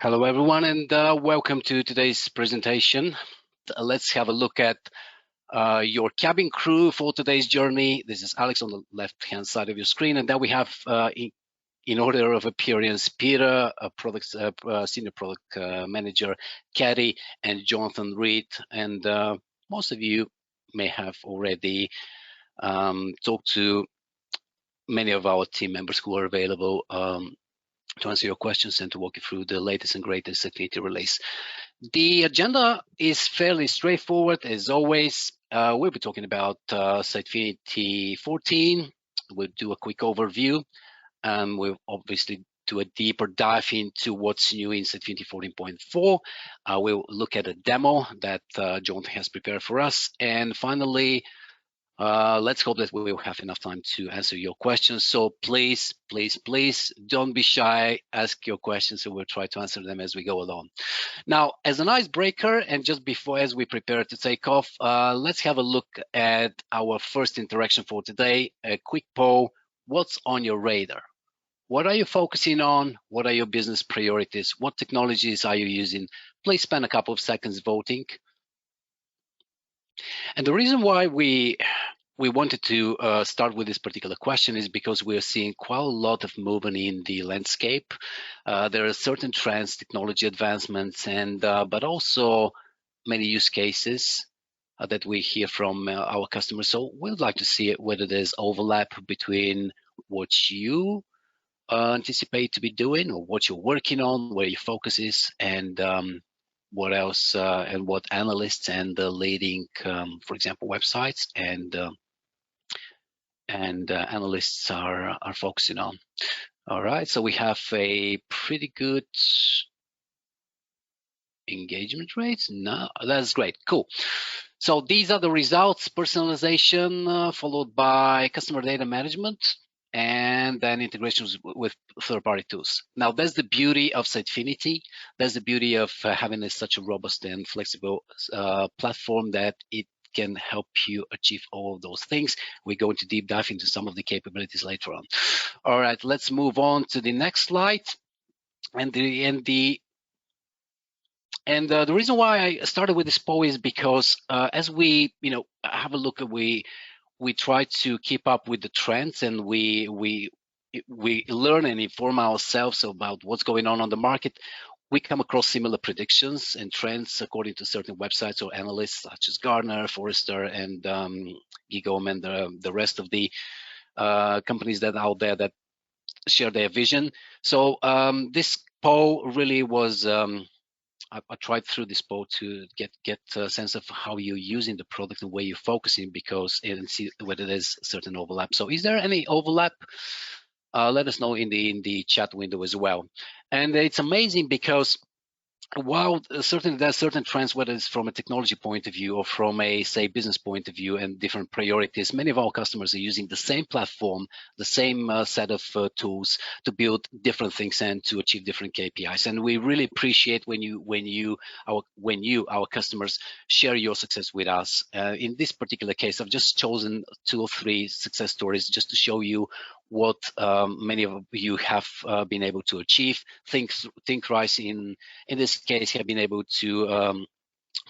Hello everyone, and welcome to today's presentation. Let's have a look at your cabin crew for today's journey. This is Alex on the left-hand side of your screen, and then we have, in order of appearance, Peter, senior product manager, Katie, and Jonathan Reed. And most of you may have already talked to many of our team members who are available to answer your questions and to walk you through the latest and greatest Sitefinity release. The agenda is fairly straightforward as always. We'll be talking about Sitefinity 14. We'll do a quick overview. We'll obviously do a deeper dive into what's new in Sitefinity 14.4. We'll look at a demo that John has prepared for us. And finally, let's hope that we will have enough time to answer your questions. So please, please, please don't be shy. Ask your questions and we'll try to answer them as we go along. Now, as an icebreaker, and just before as we prepare to take off, let's have a look at our first interaction for today. A quick poll. What's on your radar? What are you focusing on? What are your business priorities? What technologies are you using? Please spend a couple of seconds voting. And the reason why we wanted to start with this particular question is because we are seeing quite a lot of movement in the landscape. There are certain trends, technology advancements, and but also many use cases that we hear from our customers. So we'd like to see whether there's overlap between what you anticipate to be doing or what you're working on, where your focus is, and what else and what analysts and the leading, for example, websites and analysts are focusing on. All right, so we have a pretty good engagement rate. No, that's great, cool. So these are the results: personalization, followed by customer data management, and then integrations with third-party tools. Now, that's the beauty of Sitefinity. That's the beauty of having such a robust and flexible platform that it can help you achieve all of those things. We go into deep dive into some of the capabilities later on. All right, let's move on to the next slide. And the reason why I started with this poll is because as we have a look at we try to keep up with the trends, and we learn and inform ourselves about what's going on the market. We come across similar predictions and trends according to certain websites or analysts such as Gartner, Forrester, and Gigom, and the rest of the companies that are out there that share their vision. So this poll really was. I tried through this poll to get a sense of how you're using the product and where you're focusing, and see whether there's certain overlap. So is there any overlap? Let us know in the chat window as well. And it's amazing because while certainly there are certain trends, whether it's from a technology point of view or from a, say, business point of view and different priorities, many of our customers are using the same platform, the same set of tools to build different things and to achieve different KPIs. And we really appreciate when our customers share your success with us. In this particular case, I've just chosen 2 or 3 success stories just to show you what many of you have been able to achieve. ThinkRise in this case have been able to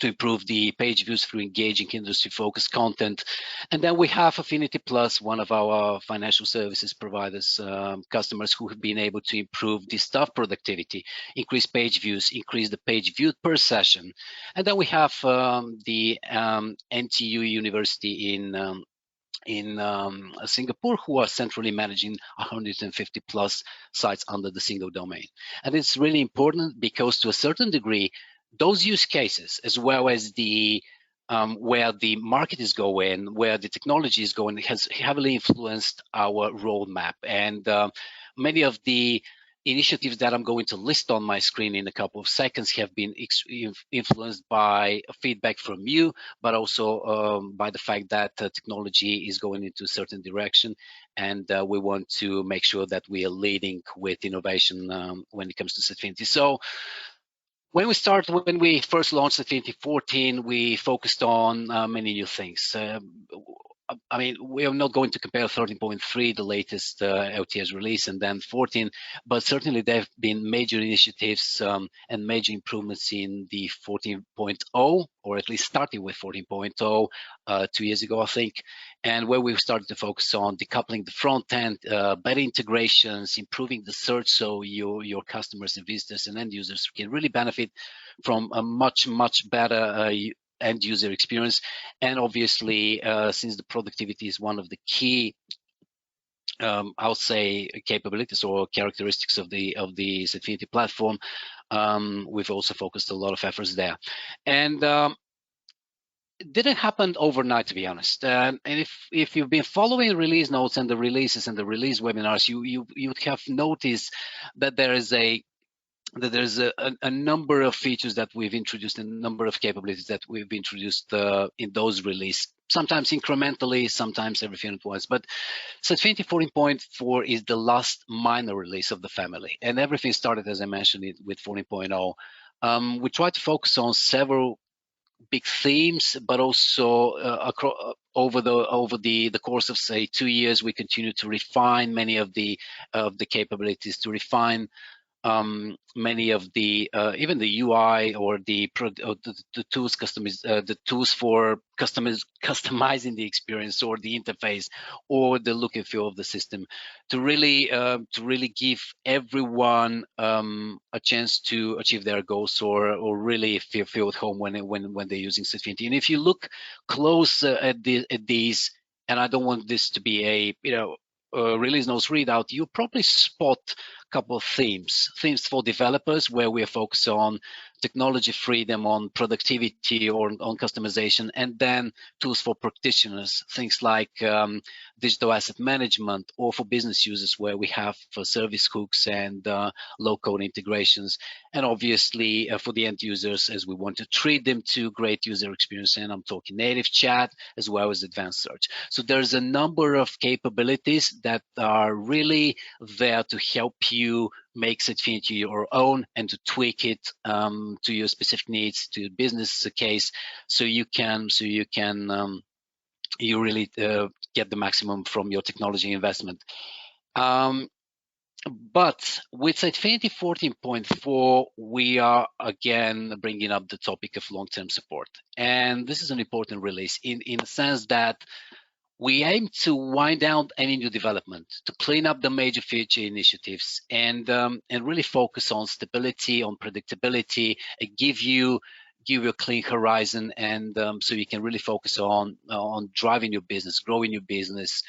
improve the page views through engaging industry-focused content. And then we have Affinity Plus, one of our financial services providers, customers who have been able to improve the staff productivity, increase page views, increase the page viewed per session. And then we have the NTU University in Singapore, who are centrally managing 150 plus sites under the single domain. And it's really important because to a certain degree, those use cases, as well as the where the market is going, where the technology is going, has heavily influenced our roadmap. And many of the initiatives that I'm going to list on my screen in a couple of seconds have been influenced by feedback from you, but also by the fact that technology is going into a certain direction, and we want to make sure that we are leading with innovation when it comes to Sitefinity. So when we first launched Sitefinity 14, we focused on many new things. I mean, we are not going to compare 13.3, the latest LTS release, and then 14, but certainly there have been major initiatives and major improvements in the 14.0, or at least starting with 14.0 2 years ago, I think, and where we've started to focus on decoupling the front end, better integrations, improving the search, so your customers and visitors and end users can really benefit from a much better end user experience. And obviously, since the productivity is one of the key I'll say capabilities or characteristics of the Sitefinity platform, we've also focused a lot of efforts there. And it didn't happen overnight, to be honest. And if you've been following release notes and the releases and the release webinars, you have noticed that there's a number of features that we've introduced and a number of capabilities that we've introduced in those releases, sometimes incrementally, sometimes everything at once. But Sitefinity 14.4 is the last minor release of the family, and everything started, as I mentioned, with 14.0. We tried to focus on several big themes, but also over the course of, say, 2 years, we continue to refine many of the capabilities, to refine many of the even the UI or the tools the tools for customizing the experience or the interface or the look and feel of the system, to really give everyone a chance to achieve their goals or really feel at home when they're using Sitefinity. And if you look close at these, and I don't want this to be a release notes readout, you probably spot a couple of themes for developers, where we are focused on technology freedom, on productivity, or on customization, and then tools for practitioners, things like digital asset management, or for business users, where we have service hooks and low-code integrations, and obviously for the end users, as we want to treat them to great user experience, and I'm talking NativeChat as well as advanced search. So there's a number of capabilities that are really there to help you make Sitefinity your own and to tweak it to your specific needs, to business case, so you really get the maximum from your technology investment. But with Sitefinity 14.4, we are again bringing up the topic of long-term support, and this is an important release in the sense that we aim to wind down any new development, to clean up the major feature initiatives, and really focus on stability, on predictability, and give you a clean horizon, and so you can really focus on driving your business, growing your business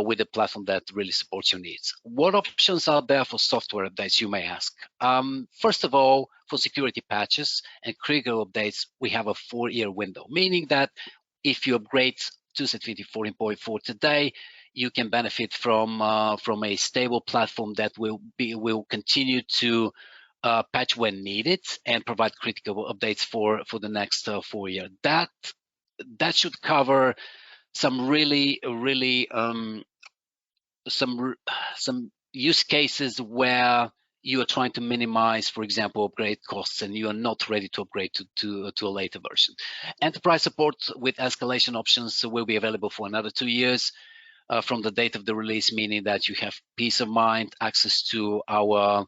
with a platform that really supports your needs. What options are there for software updates, you may ask? First of all, for security patches and critical updates, we have a 4-year window, meaning that if you upgrade to Sitefinity 14.4 today, you can benefit from a stable platform that will continue to patch when needed and provide critical updates for the next 4 years. That should cover some really some use cases where you are trying to minimize, for example, upgrade costs, and you are not ready to upgrade to a later version. Enterprise support with escalation options will be available for another 2 years from the date of the release, meaning that you have peace of mind, access to our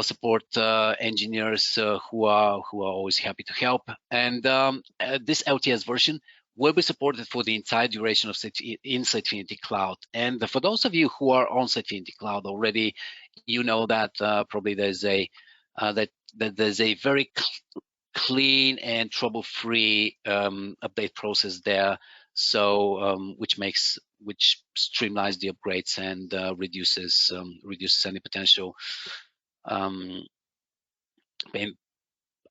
support engineers who are always happy to help. And this LTS version will be supported for the entire duration of in Sitefinity Cloud. And for those of you who are on Sitefinity Cloud already, you know that probably there's a there's a very clean and trouble-free update process there, so which streamlines the upgrades and reduces any potential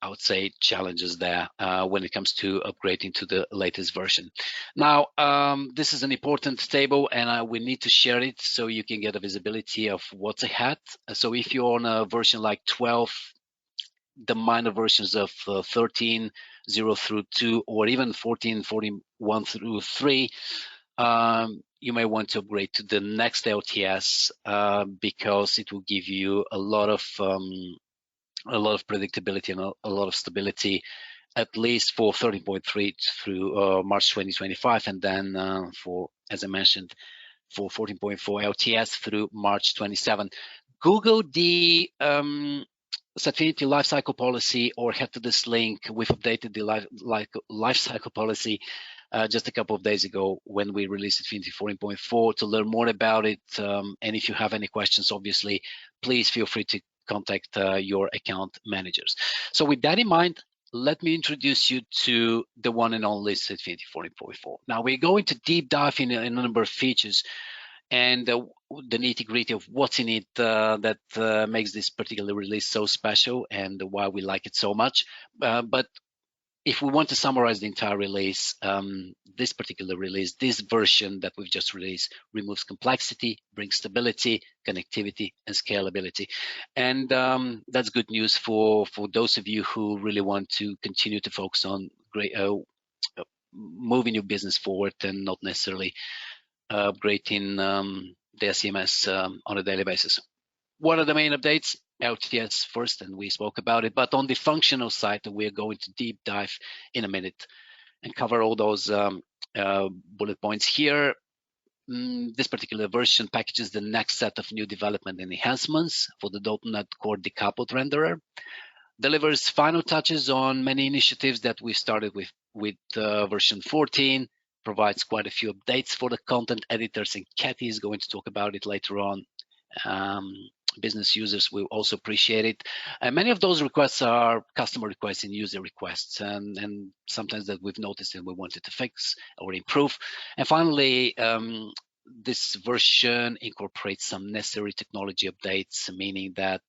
I would say challenges there when it comes to upgrading to the latest version. Now, this is an important table, and we need to share it so you can get a visibility of what's ahead. So if you're on a version like 12, the minor versions of 13.0 through 2, or even 14.41 through 3, you may want to upgrade to the next LTS because it will give you a lot of predictability and a lot of stability at least for 13.3 through March 2025, and then for, as I mentioned, for 14.4 LTS through March 27. Google the Sitefinity lifecycle policy, or head to this link. We've updated the lifecycle policy just a couple of days ago when we released Sitefinity 14.4 to learn more about it. And if you have any questions, obviously, please feel free to contact your account managers. So with that in mind, let me introduce you to the one and only Sitefinity 14.4. Now we're going to deep dive in a number of features and the nitty-gritty of what's in it that makes this particular release so special and why we like it so much. But if we want to summarize the entire release, this particular release, this version that we've just released, removes complexity, brings stability, connectivity, and scalability. And that's good news for those of you who really want to continue to focus on moving your business forward and not necessarily upgrading their CMS on a daily basis. What are the main updates? LTS first, and we spoke about it. But on the functional side, we're going to deep dive in a minute and cover all those bullet points here. This particular version packages the next set of new development and enhancements for the dotnet core decoupled renderer, delivers final touches on many initiatives that we started with version 14, provides quite a few updates for the content editors, and Kathy is going to talk about it later on. Business users will also appreciate it. And many of those requests are customer requests and user requests, and sometimes that we've noticed and we wanted to fix or improve. And finally, this version incorporates some necessary technology updates, meaning that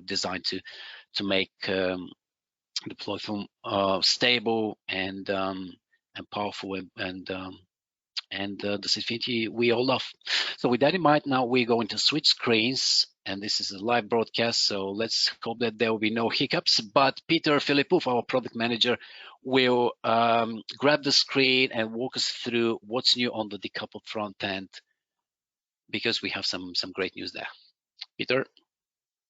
designed to make the platform stable and powerful and the Sitefinity we all love. So with that in mind, now we're going to switch screens, and this is a live broadcast, so let's hope that there will be no hiccups. But Peter Filipov, our product manager, will grab the screen and walk us through what's new on the decoupled front end, because we have some great news there. Peter.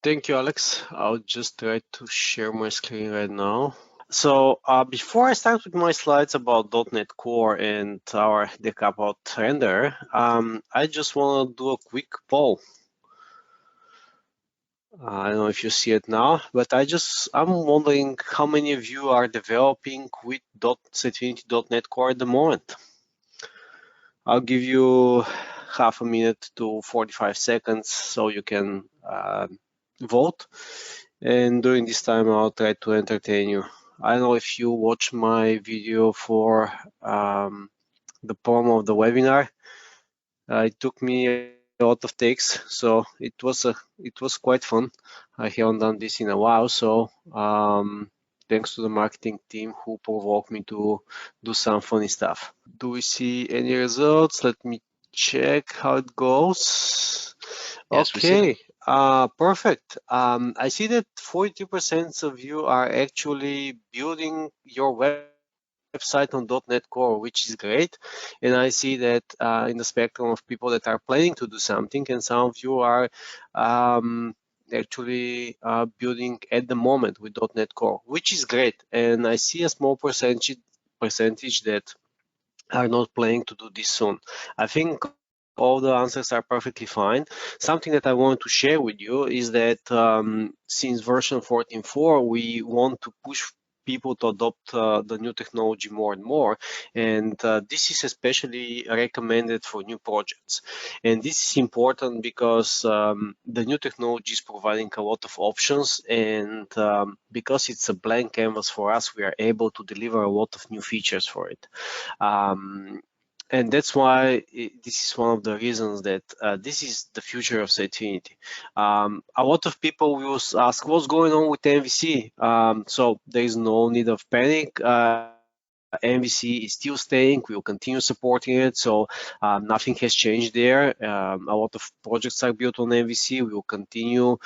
Thank you, Alex. I'll just try to share my screen right now. So before I start with my slides about .NET Core and our decoupled render, I just want to do a quick poll. I don't know if you see it now, but I'm wondering how many of you are developing with Sitefinity.NET Core at the moment. I'll give you half a minute to 45 seconds so you can vote. And during this time, I'll try to entertain you. I don't know if you watched my video for the poem of the webinar. It took me a lot of takes, so it was quite fun. I haven't done this in a while, so thanks to the marketing team who provoked me to do some funny stuff. Do we see any results? Let me check how it goes. Yes, okay. Perfect. I see that 42% of you are actually building your website on .NET Core, which is great. And I see that in the spectrum of people that are planning to do something, and some of you are actually building at the moment with .NET Core, which is great. And I see a small percentage that are not planning to do this soon. I think all the answers are perfectly fine. Something that I want to share with you is that since version 14.4, we want to push people to adopt the new technology more and more. And this is especially recommended for new projects. And this is important because the new technology is providing a lot of options. And because it's a blank canvas for us, we are able to deliver a lot of new features for it. And that's why this is one of the reasons that this is the future of Sitefinity. A lot of people will ask, what's going on with MVC? So there is no need of panic. MVC is still staying. We will continue supporting it. So nothing has changed there. A lot of projects are built on MVC. We will continue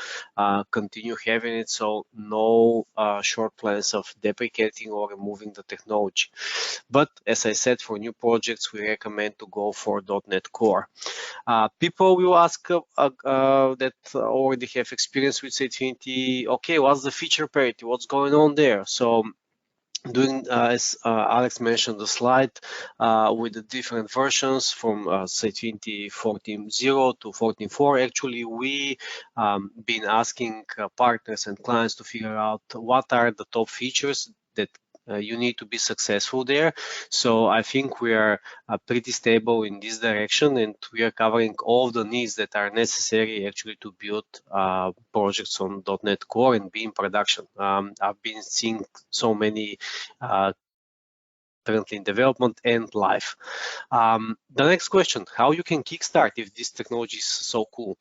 having it. So no short plans of deprecating or removing the technology. But as I said, for new projects, we recommend to go for .NET Core. People will ask that already have experience with Sitefinity, okay, what's the feature parity? What's going on there? So doing as Alex mentioned the slide with the different versions from Sitefinity 14.0 to 14.4. Actually, we been asking partners and clients to figure out what are the top features that you need to be successful there. So I think we are pretty stable in this direction, and we are covering all the needs that are necessary actually to build projects on .NET Core and be in production. I've been seeing so many currently in development and live. The next question, how you can kickstart if this technology is so cool?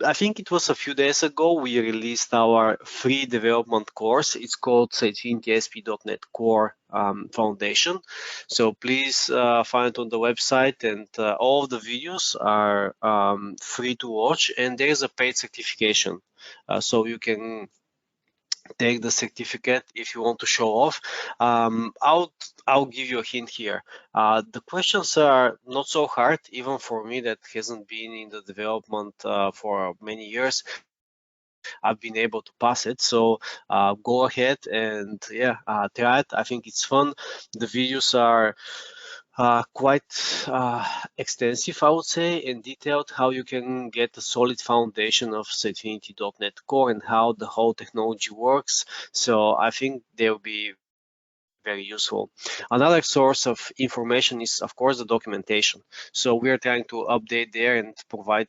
I think it was a few days ago, we released our free development course. It's called Sitefinity ASP.NET Core Foundation. So please find it on the website, and all of the videos are free to watch, and there is a paid certification. So you can take the certificate if you want to show off. I'll give you a hint here. The questions are not so hard, even for me that hasn't been in the development for many years. I've been able to pass it. So go ahead and try it. I think it's fun. The videos are quite extensive, I would say, and detailed how you can get a solid foundation of Sitefinity.NET Core and how the whole technology works. So I think they'll be very useful. Another source of information is, of course, the documentation. So we are trying to update there and provide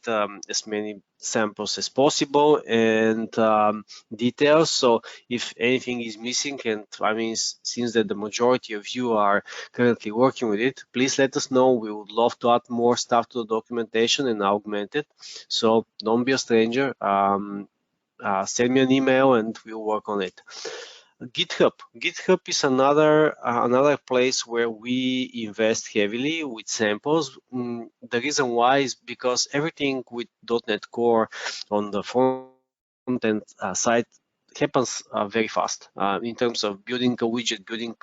as many samples as possible and details. So if anything is missing, and I mean, since that the majority of you are currently working with it, please let us know. We would love to add more stuff to the documentation and augment it. So don't be a stranger. Send me an email and we'll work on it. GitHub is another place where we invest heavily with samples. The reason why is because everything with .NET Core on the front end side happens very fast in terms of building a widget, building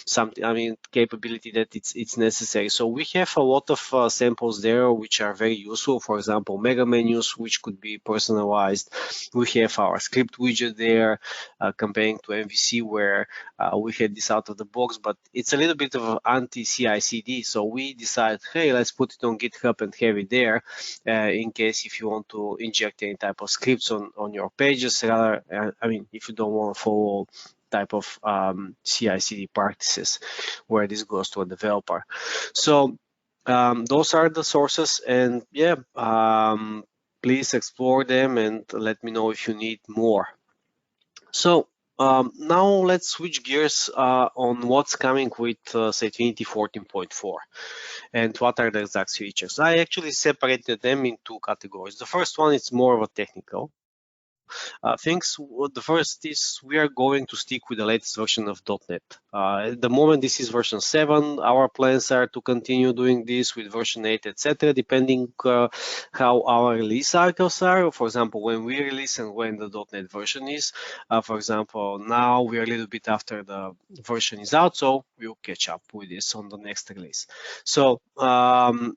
something, I mean, capability that it's necessary. So we have a lot of samples there which are very useful. For example, mega menus, which could be personalized. We have our script widget there, comparing to MVC, where we had this out of the box, but it's a little bit of anti-CI/CD. So we decided, hey, let's put it on GitHub and have it there in case if you want to inject any type of scripts on your pages. Rather, I mean, if you don't want to follow type of CI/CD practices where this goes to a developer. So those are the sources, and please explore them and let me know if you need more. So now let's switch gears on what's coming with Sitefinity 14.4 and what are the exact features. I actually separated them in two categories. The first one is more of a technical things. The first is we are going to stick with the latest version of .NET. At the moment, this is version 7. Our plans are to continue doing this with version 8, etc., depending how our release cycles are. For example, when we release and when the .NET version is. For example, now we are a little bit after the version is out, so we'll catch up with this on the next release. So the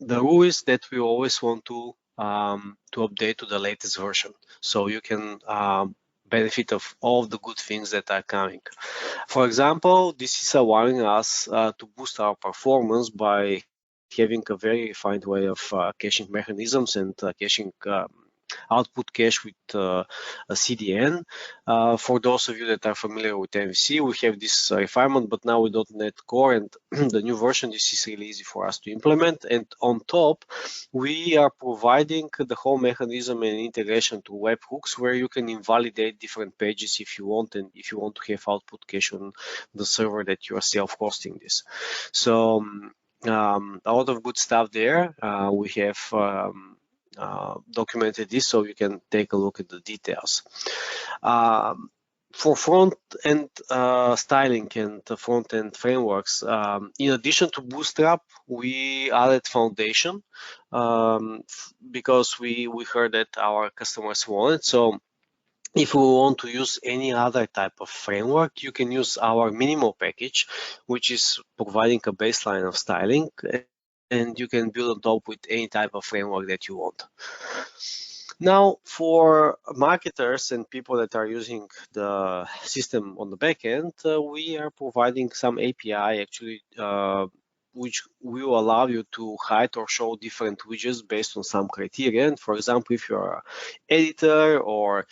rule is that we always want to update to the latest version, so you can benefit of all the good things that are coming. For example, this is allowing us to boost our performance by having a very refined way of caching mechanisms and caching output cache with a CDN. For those of you that are familiar with MVC, we have this refinement, but now with .NET Core and the new version, this is really easy for us to implement. And on top, we are providing the whole mechanism and integration to webhooks where you can invalidate different pages if you want, and if you want to have output cache on the server that you are self-hosting this. So a lot of good stuff there. We have documented this, so you can take a look at the details. For front-end styling and front-end frameworks, in addition to Bootstrap, we added Foundation because we heard that our customers want it. So if you want to use any other type of framework, you can use our minimal package, which is providing a baseline of styling, and you can build on top with any type of framework that you want. Now, for marketers and people that are using the system on the backend, we are providing some API actually, which will allow you to hide or show different widgets based on some criteria. And for example, if you're an editor or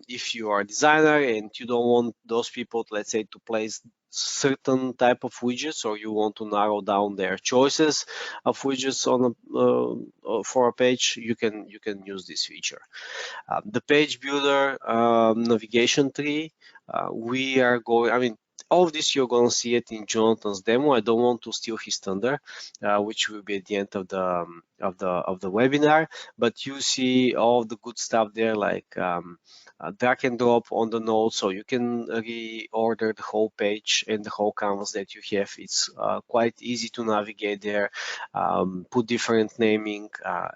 if you are a designer and you don't want those people, let's say, to place certain type of widgets, or you want to narrow down their choices of widgets on for a page, you can use this feature. The page builder navigation tree, we are going, I mean, all of this you're going to see it in Jonathan's demo. I don't want to steal his thunder, which will be at the end of the webinar. But you see all of the good stuff there, like drag and drop on the node, so you can reorder the whole page and the whole canvas that you have. It's quite easy to navigate there. Put different naming.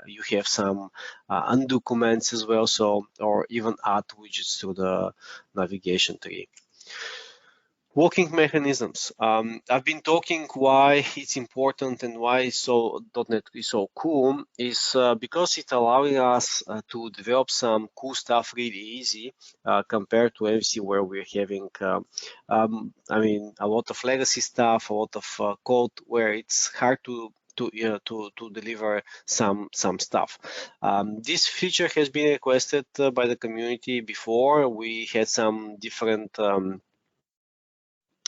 You have some undo commands as well, so, or even add widgets to the navigation tree. Working mechanisms. I've been talking why it's important and why .NET is so cool is because it's allowing us to develop some cool stuff really easy compared to MVC, where we're having, I mean, a lot of legacy stuff, a lot of code where it's hard to deliver some stuff. This feature has been requested by the community before. We had some different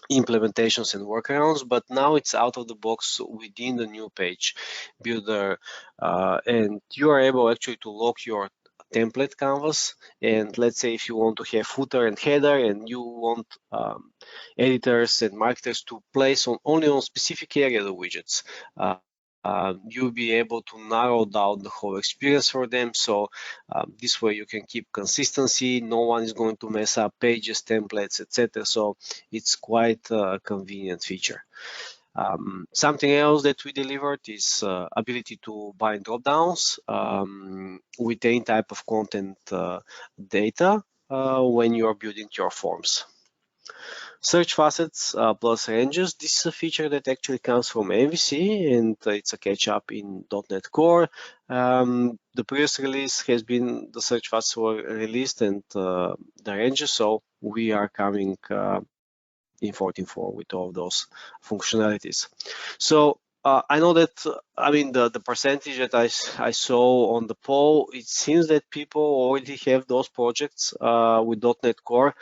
implementations and workarounds, but now it's out of the box within the new page builder, and you are able actually to lock your template canvas. And let's say if you want to have footer and header, and you want editors and marketers to place only on specific area the widgets, you'll be able to narrow down the whole experience for them. So this way you can keep consistency. No one is going to mess up pages, templates, etc. So it's quite a convenient feature. Something else that we delivered is ability to bind dropdowns with any type of content data when you are building your forms. Search facets plus ranges. This is a feature that actually comes from MVC, and it's a catch-up in .NET Core. The previous release has been, the search facets were released and the ranges, so we are coming in 14.4 with all of those functionalities. So I know that, I mean, the percentage that I saw on the poll, it seems that people already have those projects with .NET Core.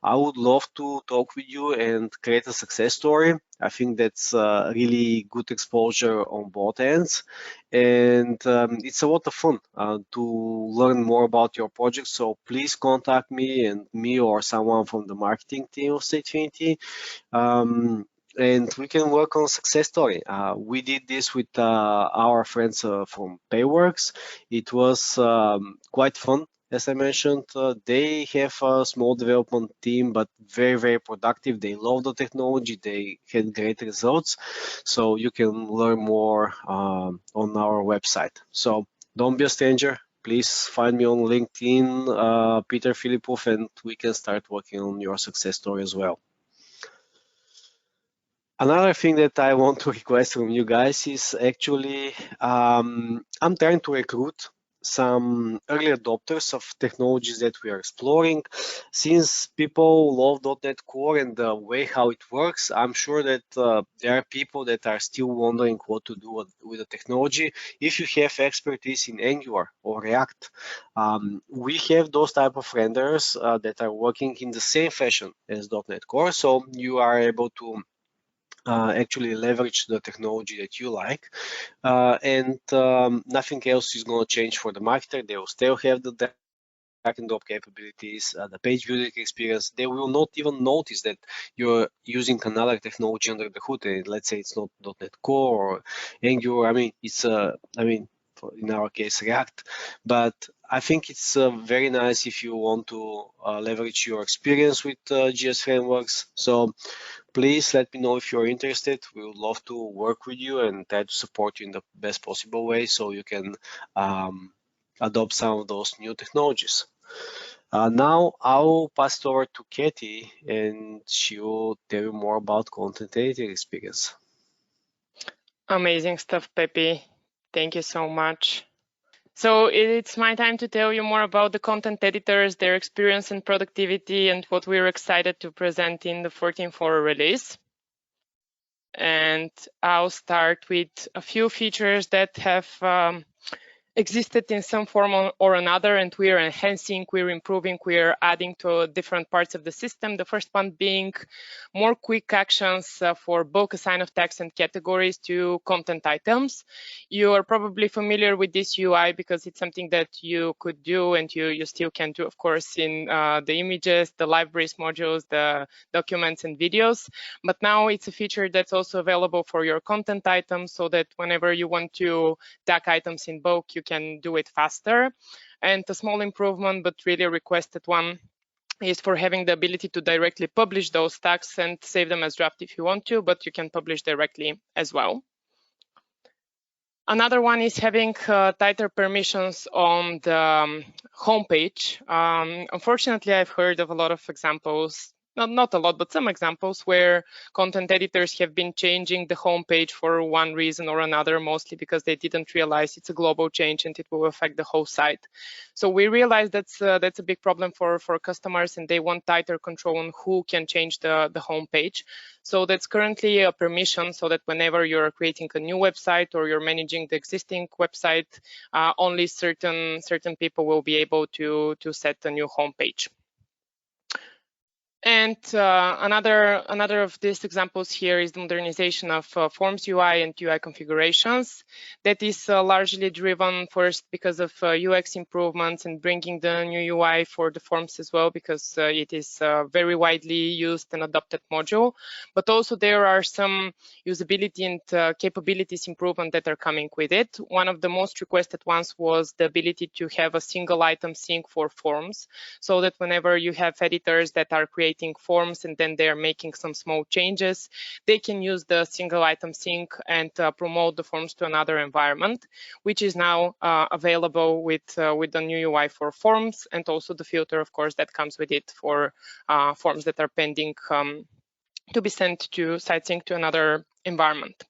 I would love to talk with you and create a success story. I think that's really good exposure on both ends. And it's a lot of fun to learn more about your project. So please contact me or someone from the marketing team of Sitefinity. And we can work on success story. We did this with our friends from Payworks. It was quite fun. As I mentioned, they have a small development team, but very, very productive. They love the technology. They had great results. So you can learn more on our website. So don't be a stranger. Please find me on LinkedIn, Peter Filipov, and we can start working on your success story as well. Another thing that I want to request from you guys is actually, I'm trying to recruit some early adopters of technologies that we are exploring. Since people love .NET Core and the way how it works, I'm sure that there are people that are still wondering what to do with the technology. If you have expertise in Angular or React, we have those type of renderers that are working in the same fashion as .NET Core, so you are able to actually leverage the technology that you like, and nothing else is going to change for the marketer. They will still have the drag and drop capabilities, the page building experience. They will not even notice that you're using another technology under the hood. Let's say it's not .NET Core or Angular. I mean, it's in our case React, but I think it's very nice if you want to leverage your experience with JS frameworks. So please let me know if you're interested. We would love to work with you and try to support you in the best possible way so you can adopt some of those new technologies. Now I'll pass it over to Katie, and she will tell you more about content editing experience. Amazing stuff, Pepe. Thank you so much. So it's my time to tell you more about the content editors, their experience and productivity, and what we're excited to present in the 14.4 release. And I'll start with a few features that have existed in some form or another, and we're enhancing, we're improving, we're adding to different parts of the system. The first one being more quick actions for bulk assign of tags and categories to content items. You are probably familiar with this UI because it's something that you could do, and you still can do, of course, in the images, the libraries modules, the documents and videos. But now it's a feature that's also available for your content items, so that whenever you want to tag items in bulk, you can do it faster. And a small improvement, but really a requested one, is for having the ability to directly publish those tags and save them as draft if you want to, but you can publish directly as well. Another one is having tighter permissions on the homepage. Unfortunately, I've heard of a lot of examples, not a lot, but some examples where content editors have been changing the homepage for one reason or another, mostly because they didn't realize it's a global change and it will affect the whole site. So we realize that's a big problem for customers, and they want tighter control on who can change the homepage. So that's currently a permission, so that whenever you're creating a new website or you're managing the existing website, only certain people will be able to set a new homepage. And another of these examples here is the modernization of Forms UI and UI configurations. That is largely driven first because of UX improvements and bringing the new UI for the forms as well, because it is a very widely used and adopted module. But also there are some usability and capabilities improvement that are coming with it. One of the most requested ones was the ability to have a single item sync for forms, so that whenever you have editors that are creating forms and then they're making some small changes, they can use the single item sync and promote the forms to another environment, which is now available with the new UI for forms, and also the filter, of course, that comes with it for forms that are pending to be sent to SiteSync to another environment.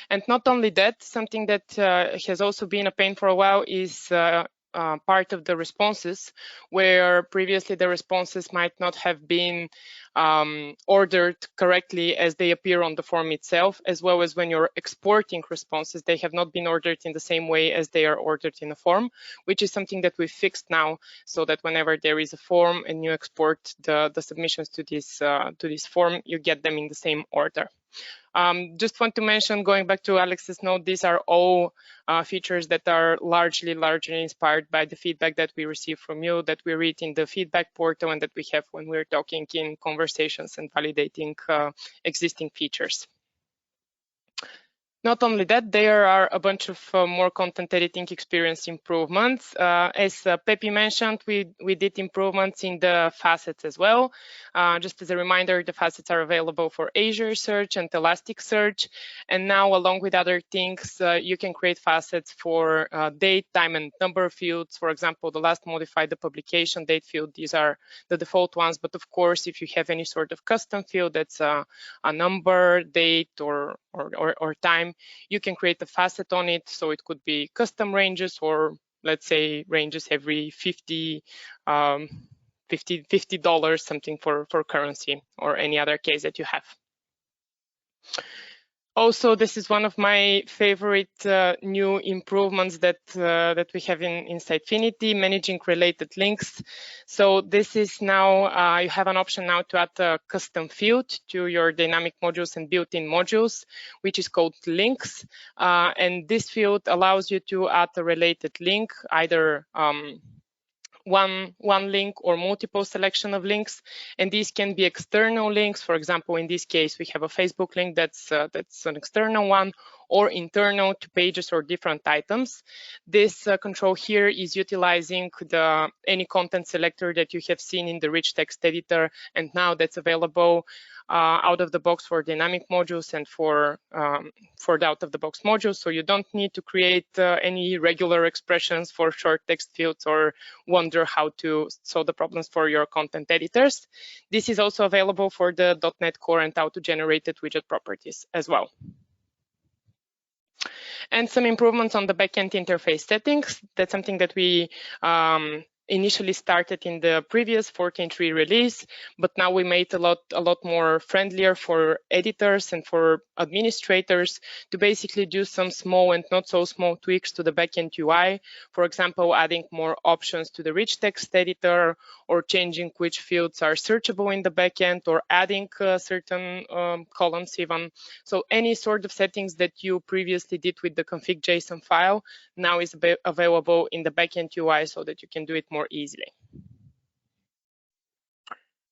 And not only that, something that has also been a pain for a while is part of the responses, where previously the responses might not have been ordered correctly as they appear on the form itself, as well as when you're exporting responses, they have not been ordered in the same way as they are ordered in a form, which is something that we fixed now, so that whenever there is a form and you export the submissions to this form, you get them in the same order. Just want to mention, going back to Alex's note, these are all features that are largely inspired by the feedback that we receive from you, that we read in the feedback portal, and that we have when we're talking in conversations and validating existing features. Not only that, there are a bunch of more content editing experience improvements. As Pepi mentioned, we did improvements in the facets as well. Just as a reminder, the facets are available for Azure Search and Elasticsearch. And now, along with other things, you can create facets for date, time, and number fields. For example, the last modified the publication date field. These are the default ones. But of course, if you have any sort of custom field that's a number, date, or time, you can create a facet on it. So it could be custom ranges, or let's say ranges every $50, something for currency, or any other case that you have. Also, this is one of my favorite new improvements that we have in Sitefinity, managing related links. So this is now, you have an option now to add a custom field to your dynamic modules and built-in modules, which is called links. And this field allows you to add a related link, either one link or multiple selection of links, and these can be external links. For example, in this case, we have a Facebook link that's an external one, or internal to pages or different items. This control here is utilizing any content selector that you have seen in the rich text editor, and now that's available out of the box for dynamic modules and for the out of the box modules. So you don't need to create any regular expressions for short text fields or wonder how to solve the problems for your content editors. This is also available for the .NET Core and auto-generated widget properties as well. And some improvements on the backend interface settings. That's something that we initially started in the previous 14.3 release, but now we made a lot more friendlier for editors and for administrators to basically do some small and not so small tweaks to the backend UI. For example, adding more options to the rich text editor, or changing which fields are searchable in the backend, or adding certain columns even. So any sort of settings that you previously did with the config.json file now is available in the backend UI so that you can do it more easily.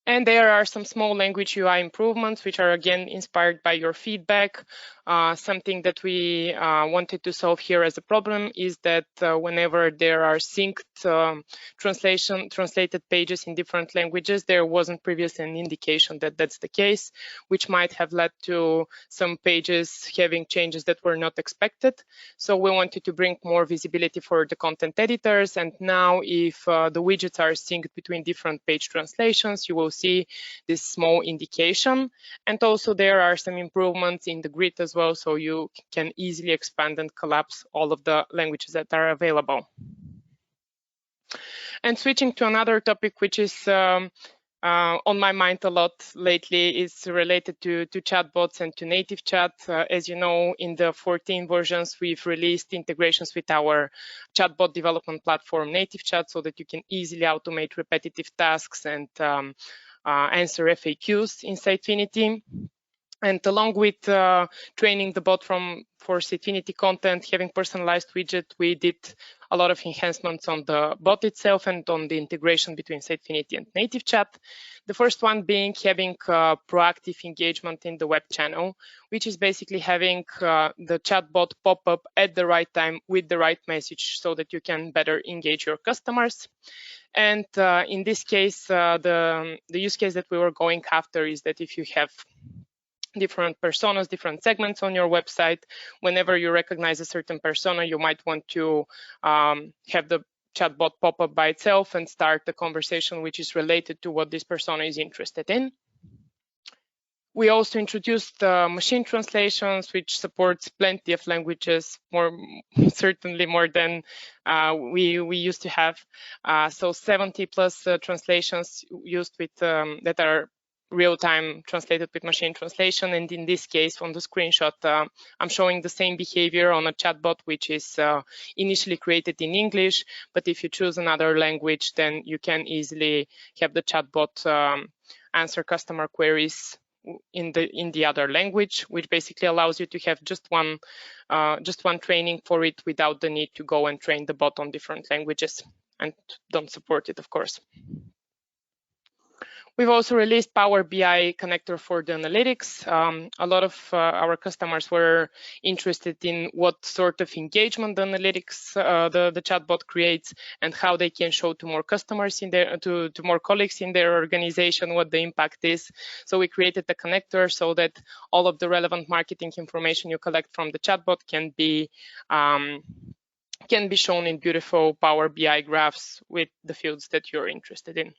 And there are some small language UI improvements, which are again inspired by your feedback. Something that we wanted to solve here as a problem is that whenever there are synced translated pages in different languages, there wasn't previously an indication that that's the case, which might have led to some pages having changes that were not expected. So we wanted to bring more visibility for the content editors. And now if the widgets are synced between different page translations, you will see this small indication. And also there are some improvements in the grid as well, so you can easily expand and collapse all of the languages that are available. And switching to another topic, which is on my mind a lot lately, is related to chatbots and to NativeChat. As you know, in the 14 versions, we've released integrations with our chatbot development platform, NativeChat, so that you can easily automate repetitive tasks and answer FAQs in Sitefinity. And along with training the bot for Sitefinity content, having personalized widget, we did a lot of enhancements on the bot itself and on the integration between Sitefinity and NativeChat. The first one being having proactive engagement in the web channel, which is basically having the chatbot pop up at the right time with the right message so that you can better engage your customers. And in this case, the use case that we were going after is that if you have different personas, different segments on your website, whenever you recognize a certain persona, you might want to have the chatbot pop up by itself and start the conversation which is related to what this persona is interested in. We also introduced machine translations, which supports plenty of languages, certainly more than we used to have. So 70 plus translations used with that are real-time translated with machine translation. And in this case, on the screenshot, I'm showing the same behavior on a chatbot, which is initially created in English. But if you choose another language, then you can easily have the chatbot answer customer queries in the other language, which basically allows you to have just one training for it without the need to go and train the bot on different languages, and don't support it, of course. We've also released Power BI connector for the analytics. A lot of our customers were interested in what sort of engagement the analytics, the chatbot creates, and how they can show to more customers in their, to more colleagues in their organization what the impact is. So we created the connector so that all of the relevant marketing information you collect from the chatbot can be shown in beautiful Power BI graphs with the fields that you're interested in.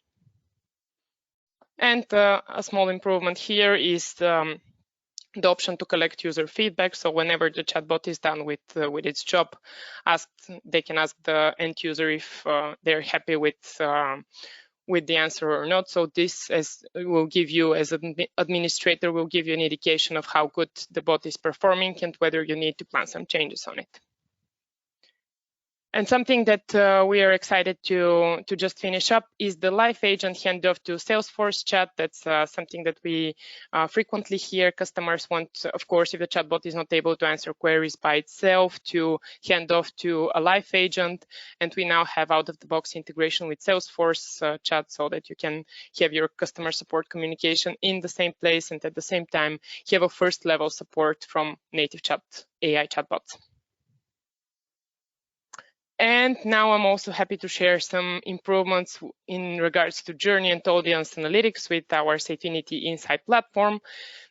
And a small improvement here is the option to collect user feedback. So whenever the chatbot is done with its job, they can ask the end user if they're happy with the answer or not. So this will give you, as an administrator, will give you an indication of how good the bot is performing and whether you need to plan some changes on it. And something that we are excited to just finish up is the live agent handoff to Salesforce chat. That's something that we frequently hear. Customers want, of course, if the chatbot is not able to answer queries by itself, to hand off to a live agent. And we now have out-of-the-box integration with Salesforce chat so that you can have your customer support communication in the same place and at the same time have a first-level support from NativeChat AI chatbots. And now I'm also happy to share some improvements in regards to journey and audience analytics with our Sitefinity Insight platform.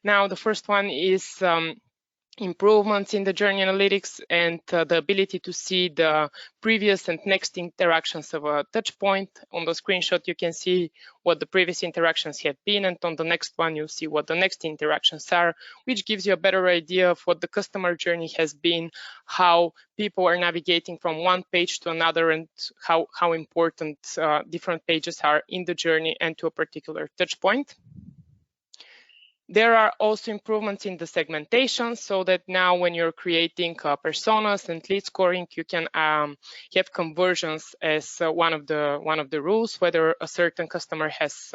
Now, the first one is improvements in the journey analytics and the ability to see the previous and next interactions of a touch point. On the screenshot, you can see what the previous interactions have been, and on the next one, you see what the next interactions are, which gives you a better idea of what the customer journey has been, how people are navigating from one page to another, and how important different pages are in the journey and to a particular touch point. There are also improvements in the segmentation, so that now when you're creating personas and lead scoring, you can have conversions as one of the rules. Whether a certain customer has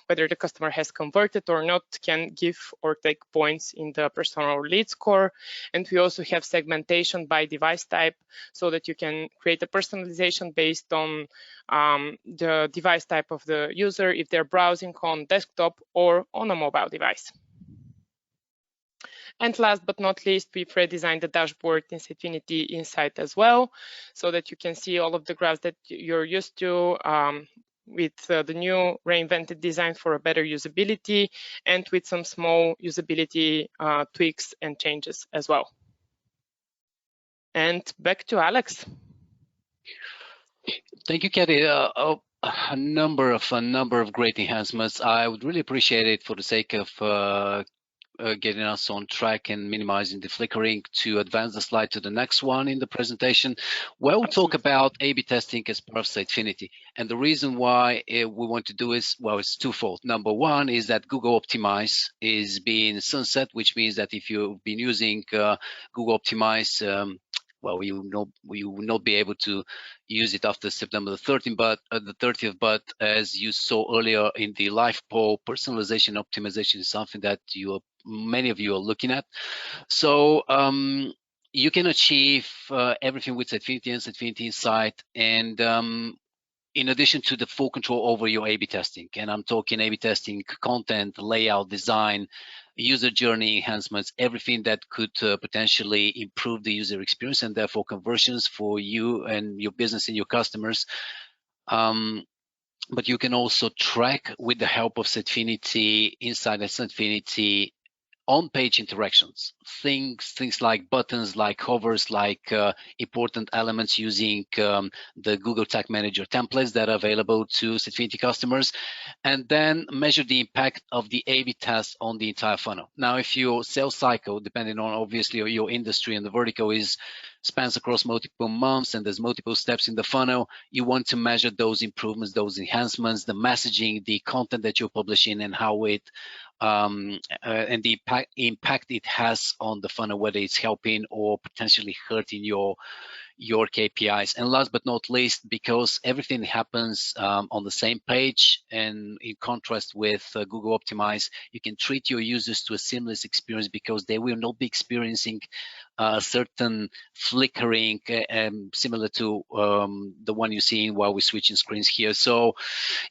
whether the customer has converted or not can give or take points in the persona or lead score. And we also have segmentation by device type, so that you can create a personalization based on the device type of the user, if they're browsing on desktop or on a mobile device. And last but not least, we've redesigned the dashboard in Sitefinity Insight as well, so that you can see all of the graphs that you're used to with the new reinvented design for a better usability, and with some small usability tweaks and changes as well. And back to Alex. Thank you, Katie. A number of great enhancements. I would really appreciate it for the sake of getting us on track and minimizing the flickering, to advance the slide to the next one in the presentation. We'll talk about A/B testing as part of Sitefinity. And the reason why we want to do is, well, it's twofold. Number one is that Google Optimize is being sunset, which means that if you've been using Google Optimize, well, you will not be able to use it after September the 13th, but the 30th. But as you saw earlier in the live poll, personalization optimization is something that many of you are looking at. So you can achieve everything with Sitefinity and Sitefinity Insight, and in addition to the full control over your A/B testing. And I'm talking A/B testing, content, layout, design, user journey enhancements, everything that could potentially improve the user experience and therefore conversions for you and your business and your customers. But you can also track, with the help of Sitefinity Insight and Sitefinity, on-page interactions, things like buttons, like hovers, like important elements using the Google Tag Manager templates that are available to Sitefinity customers, and then measure the impact of the A/B test on the entire funnel. Now, if your sales cycle, depending on obviously your industry and the vertical, spans across multiple months and there's multiple steps in the funnel, you want to measure those improvements, those enhancements, the messaging, the content that you're publishing, and how it and the impact it has on the funnel, whether it's helping or potentially hurting your KPIs. And last but not least, because everything happens on the same page, and in contrast with Google Optimize, you can treat your users to a seamless experience, because they will not be experiencing a certain flickering similar to the one you're seeing while we're switching screens here. So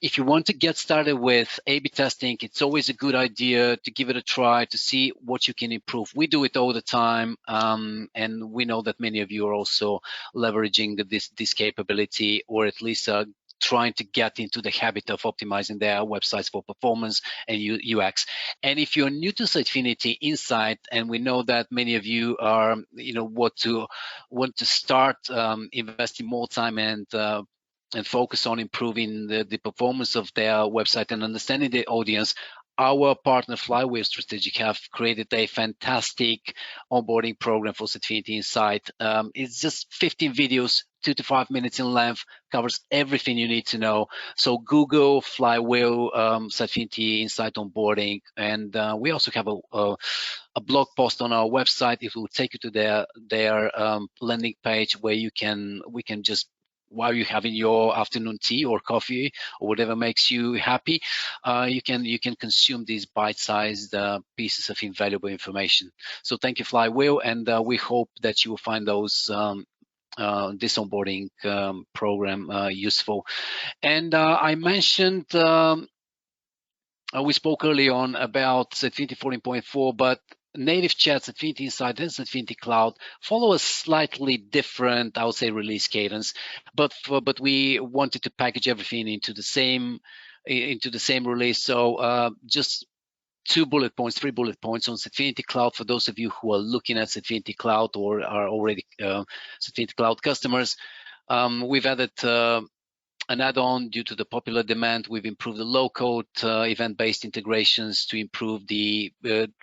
if you want to get started with A/B testing, it's always a good idea to give it a try to see what you can improve. We do it all the time, and we know that many of you are also leveraging this capability, or at least trying to get into the habit of optimizing their websites for performance and UX. And if you're new to Sitefinity Insight, and we know that many of you are, want to start investing more time and focus on improving the performance of their website and understanding the audience, our partner Flywheel Strategic have created a fantastic onboarding program for Sitefinity Insight. It's just 15 videos, 2 to 5 minutes in length, covers everything you need to know. So Google, Flywheel, Sitefinity Insight onboarding, and we also have a blog post on our website. It will take you to their landing page, where we can just, while you're having your afternoon tea or coffee or whatever makes you happy, you can consume these bite-sized pieces of invaluable information. So thank you, Flywheel, and we hope that you will find this onboarding program useful. And I mentioned, we spoke early on about Sitefinity 14.4, but NativeChat, Sitefinity Insight, and Sitefinity Cloud follow a slightly different, I would say, release cadence. But we wanted to package everything into the same release. So just 3 bullet points on Sitefinity Cloud. For those of you who are looking at Sitefinity Cloud or are already Sitefinity Cloud customers, we've added an add-on due to the popular demand. We've improved the low-code event-based integrations to improve the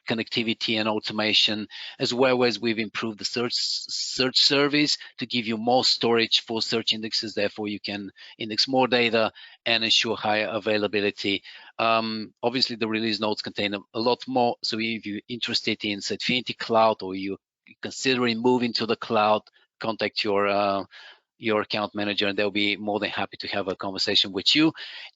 connectivity and automation, as well as we've improved the search service to give you more storage for search indexes. Therefore, you can index more data and ensure higher availability. Obviously, the release notes contain a lot more. So if you're interested in Sitefinity Cloud or you're considering moving to the cloud, contact your account manager and they'll be more than happy to have a conversation with you.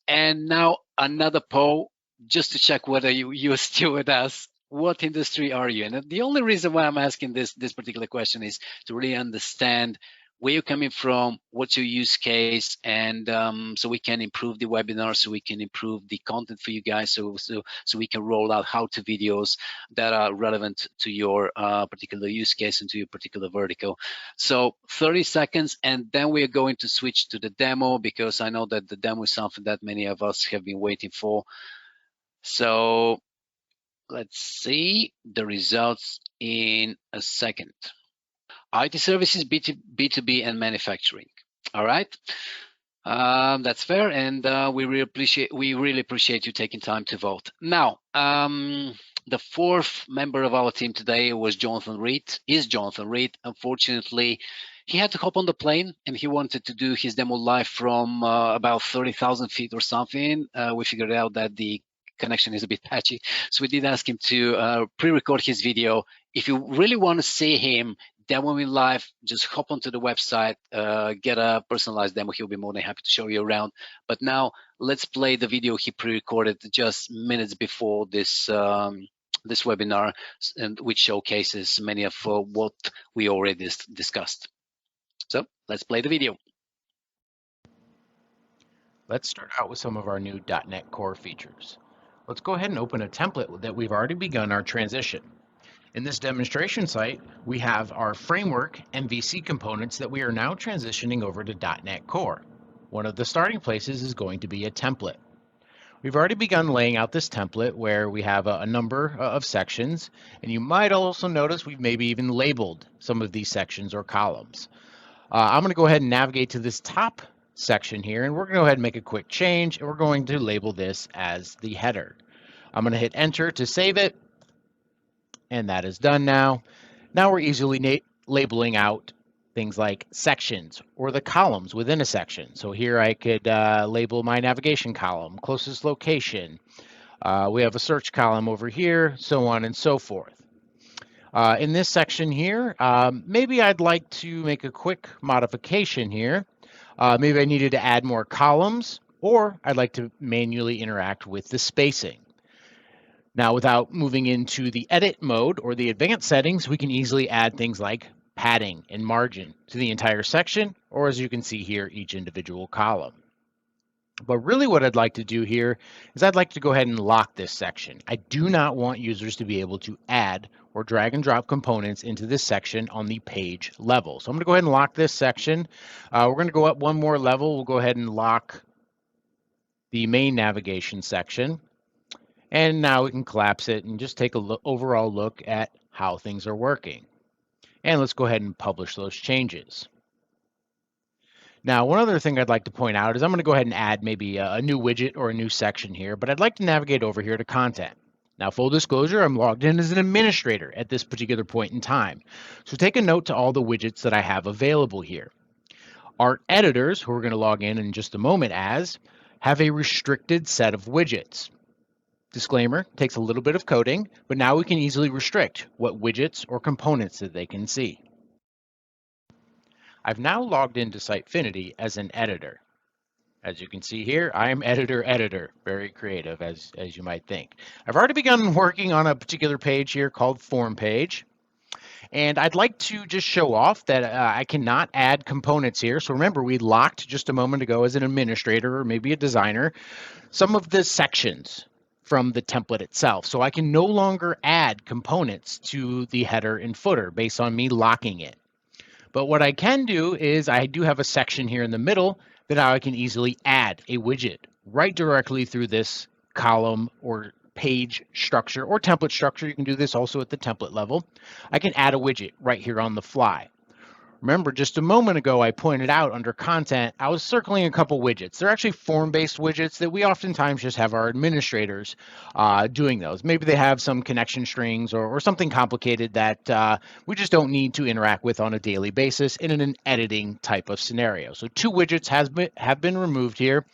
And now another poll just to check whether you're still with us. What industry are you? And the only reason why I'm asking this particular question is to really understand where you're coming from, what's your use case, and so we can improve the webinar, so we can improve the content for you guys, so we can roll out how-to videos that are relevant to your particular use case and to your particular vertical. So 30 seconds, and then we are going to switch to the demo, because I know that the demo is something that many of us have been waiting for. So let's see the results in a second. IT services, B2B, and manufacturing. All right, that's fair, and we really appreciate you taking time to vote. Now, the fourth member of our team today was Jonathan Reed. Unfortunately, he had to hop on the plane, and he wanted to do his demo live from about 30,000 feet or something. We figured out that the connection is a bit patchy, so we did ask him to pre-record his video. If you really want to see him demoing live, just hop onto the website, get a personalized demo. He'll be more than happy to show you around. But now let's play the video he pre-recorded just minutes before this this webinar, and which showcases many of what we already discussed. So let's play the video. Let's start out with some of our new .NET Core features. Let's go ahead and open a template that we've already begun our transition. In this demonstration site, we have our framework MVC components that we are now transitioning over to .NET Core. One of the starting places is going to be a template. We've already begun laying out this template where we have a number of sections, and you might also notice we've maybe even labeled some of these sections or columns. I'm going to go ahead and navigate to this top section here, and we're going to go ahead and make a quick change, and we're going to label this as the header. I'm going to hit enter to save it, and that is done now. Now we're easily labeling out things like sections or the columns within a section. So here I could label my navigation column, closest location. We have a search column over here, so on and so forth. In this section here, maybe I'd like to make a quick modification here. Maybe I needed to add more columns, or I'd like to manually interact with the spacing. Now, without moving into the edit mode or the advanced settings, we can easily add things like padding and margin to the entire section, or as you can see here, each individual column. But really what I'd like to do here is I'd like to go ahead and lock this section. I do not want users to be able to add or drag and drop components into this section on the page level. So I'm going to go ahead and lock this section. We're going to go up one more level. We'll go ahead and lock the main navigation section. And now we can collapse it and just take a overall look at how things are working. And let's go ahead and publish those changes. Now, one other thing I'd like to point out is I'm going to go ahead and add maybe a new widget or a new section here, but I'd like to navigate over here to content. Now, full disclosure, I'm logged in as an administrator at this particular point in time. So take a note to all the widgets that I have available here. Our editors, who we're going to log in just a moment as, have a restricted set of widgets. Disclaimer, takes a little bit of coding, but now we can easily restrict what widgets or components that they can see. I've now logged into Sitefinity as an editor. As you can see here, I'm editor, very creative as you might think. I've already begun working on a particular page here called form page. And I'd like to just show off that I cannot add components here. So remember, we locked just a moment ago as an administrator or maybe a designer some of the sections from the template itself. So I can no longer add components to the header and footer based on me locking it. But what I can do is I do have a section here in the middle that I can easily add a widget right directly through this column or page structure or template structure, you can do this also at the template level, I can add a widget right here on the fly. Remember, just a moment ago, I pointed out under content, I was circling a couple widgets. They're actually form-based widgets that we oftentimes just have our administrators doing those. Maybe they have some connection strings or something complicated that we just don't need to interact with on a daily basis in an editing type of scenario. So 2 widgets have been removed here,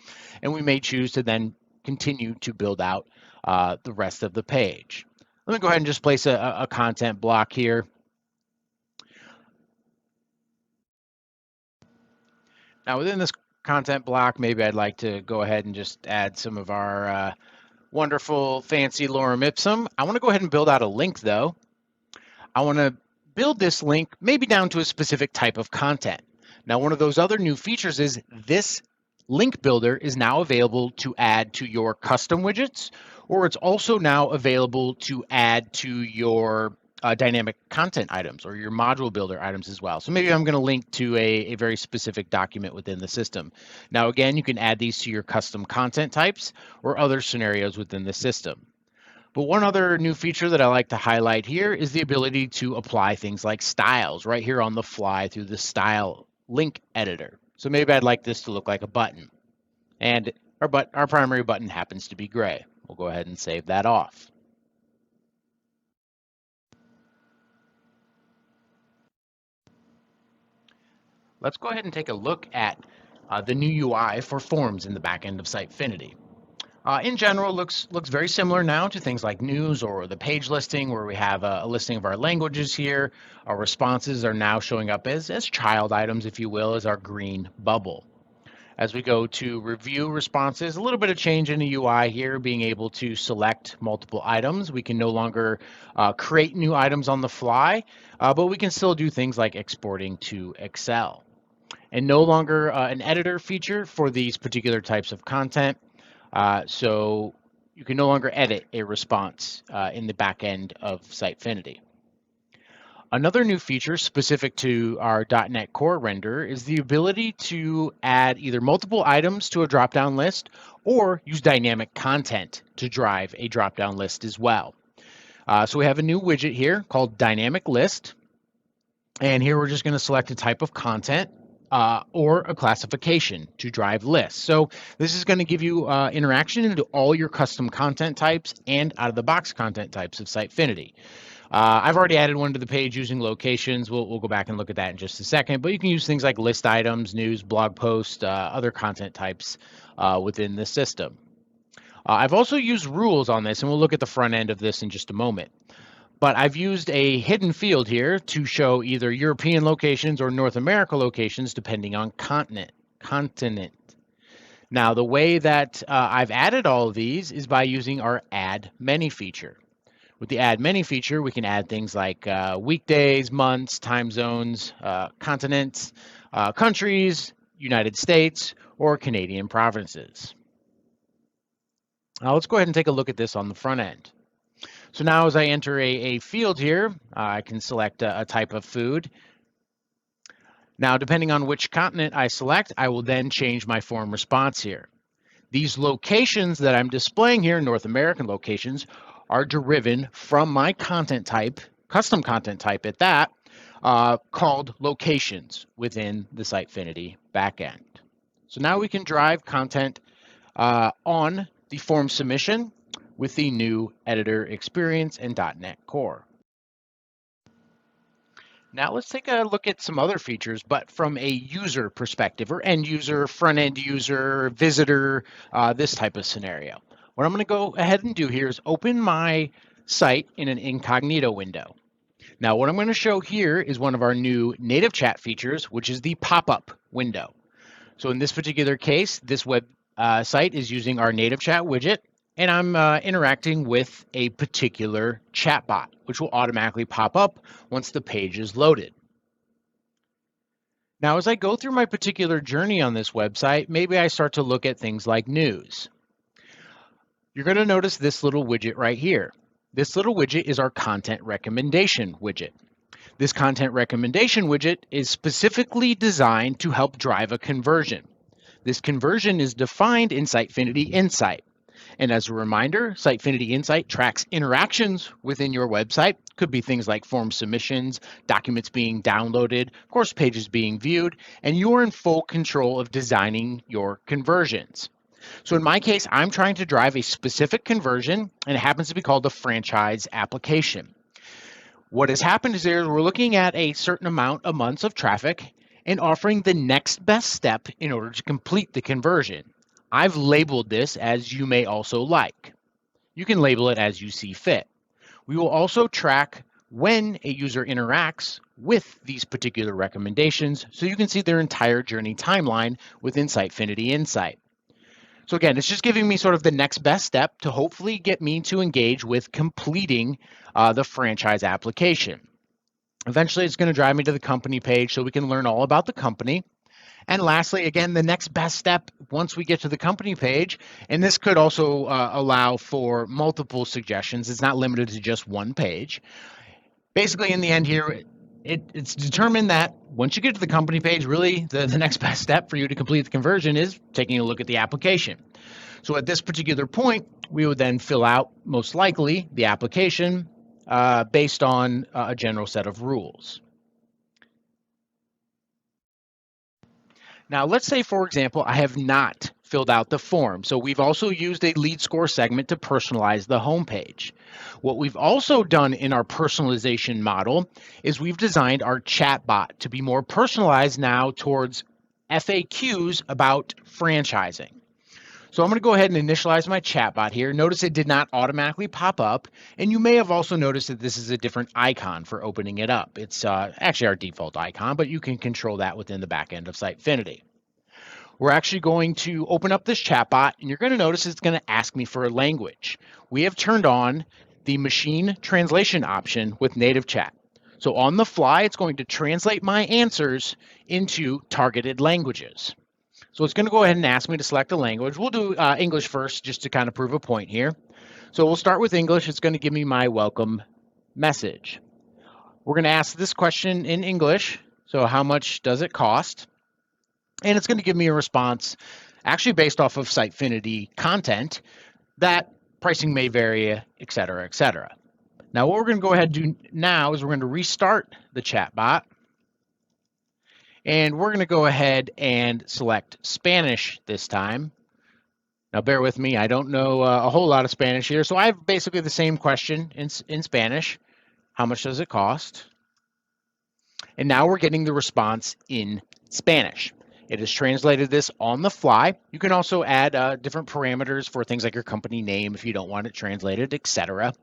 and we may choose to then continue to build out the rest of the page. Let me go ahead and just place a content block here. Now within this content block, maybe I'd like to go ahead and just add some of our wonderful fancy lorem ipsum. I want to go ahead and build out a link though. I want to build this link maybe down to a specific type of content. Now one of those other new features is this link builder is now available to add to your custom widgets, or it's also now available to add to your dynamic content items or your module builder items as well. So maybe I'm going to link to a very specific document within the system. Now, again, you can add these to your custom content types or other scenarios within the system. But one other new feature that I like to highlight here is the ability to apply things like styles right here on the fly through the style link editor. So maybe I'd like this to look like a button, and our primary button happens to be gray. We'll go ahead and save that off. Let's go ahead and take a look at the new UI for forms in the back end of Sitefinity. In general, looks very similar now to things like news or the page listing, where we have a listing of our languages here. Our responses are now showing up as child items, if you will, as our green bubble. As we go to review responses, a little bit of change in the UI here, being able to select multiple items. We can no longer create new items on the fly, but we can still do things like exporting to Excel. And no longer an editor feature for these particular types of content. So you can no longer edit a response in the back end of Sitefinity. Another new feature specific to our .NET Core renderer is the ability to add either multiple items to a drop-down list or use dynamic content to drive a drop-down list as well. So we have a new widget here called Dynamic List. And here we're just going to select a type of content or a classification to drive lists. So this is going to give you interaction into all your custom content types and out-of-the-box content types of Sitefinity. I've already added one to the page using locations. We'll go back and look at that in just a second, but you can use things like list items, news, blog post, other content types within the system. I've also used rules on this, and we'll look at the front end of this in just a moment. But I've used a hidden field here to show either European locations or North America locations, depending on continent. Now, the way that I've added all of these is by using our Add Many feature. With the Add Many feature, we can add things like weekdays, months, time zones, continents, countries, United States, or Canadian provinces. Now, let's go ahead and take a look at this on the front end. So now as I enter a field here, I can select a type of food. Now, depending on which continent I select, I will then change my form response here. These locations that I'm displaying here, North American locations, are derived from my content type, custom content type at that, called locations within the Sitefinity backend. So now we can drive content on the form submission with the new editor experience in .NET Core. Now let's take a look at some other features, but from a user perspective, or end user, front end user, visitor, this type of scenario. What I'm going to go ahead and do here is open my site in an incognito window. Now what I'm going to show here is one of our new NativeChat features, which is the pop-up window. So in this particular case, this web site is using our NativeChat widget, and I'm interacting with a particular chatbot, which will automatically pop up once the page is loaded. Now, as I go through my particular journey on this website, maybe I start to look at things like news. You're going to notice this little widget right here. This little widget is our content recommendation widget. This content recommendation widget is specifically designed to help drive a conversion. This conversion is defined in Sitefinity Insight. And as a reminder, Sitefinity Insight tracks interactions within your website. Could be things like form submissions, documents being downloaded, of course, pages being viewed, and you're in full control of designing your conversions. So in my case, I'm trying to drive a specific conversion, and it happens to be called the franchise application. What has happened is we're looking at a certain amount of months of traffic and offering the next best step in order to complete the conversion. I've labeled this as you may also like. You can label it as you see fit. We will also track when a user interacts with these particular recommendations so you can see their entire journey timeline within Sitefinity Insight. So again, it's just giving me sort of the next best step to hopefully get me to engage with completing the franchise application. Eventually, it's going to drive me to the company page so we can learn all about the company. And lastly, again, the next best step once we get to the company page, and this could also allow for multiple suggestions. It's not limited to just one page. Basically, in the end here, it's determined that once you get to the company page, really the next best step for you to complete the conversion is taking a look at the application. So at this particular point, we would then fill out, most likely, the application based on a general set of rules. Now, let's say, for example, I have not filled out the form. So we've also used a lead score segment to personalize the homepage. What we've also done in our personalization model is we've designed our chatbot to be more personalized now towards FAQs about franchising. So I'm going to go ahead and initialize my chatbot here. Notice it did not automatically pop up, and you may have also noticed that this is a different icon for opening it up. It's actually our default icon, but you can control that within the back end of Sitefinity. We're actually going to open up this chatbot, and you're going to notice it's going to ask me for a language. We have turned on the machine translation option with NativeChat. So on the fly, it's going to translate my answers into targeted languages. So it's going to go ahead and ask me to select a language. We'll do English first just to kind of prove a point here. So we'll start with English. It's going to give me my welcome message. We're going to ask this question in English. So how much does it cost? And it's going to give me a response actually based off of Sitefinity content that pricing may vary, et cetera, et cetera. Now what we're going to go ahead and do now is we're going to restart the chatbot. And we're going to go ahead and select Spanish this time. Now, bear with me. I don't know a whole lot of Spanish here. So I have basically the same question in Spanish. How much does it cost? And now we're getting the response in Spanish. It has translated this on the fly. You can also add different parameters for things like your company name if you don't want it translated, etc.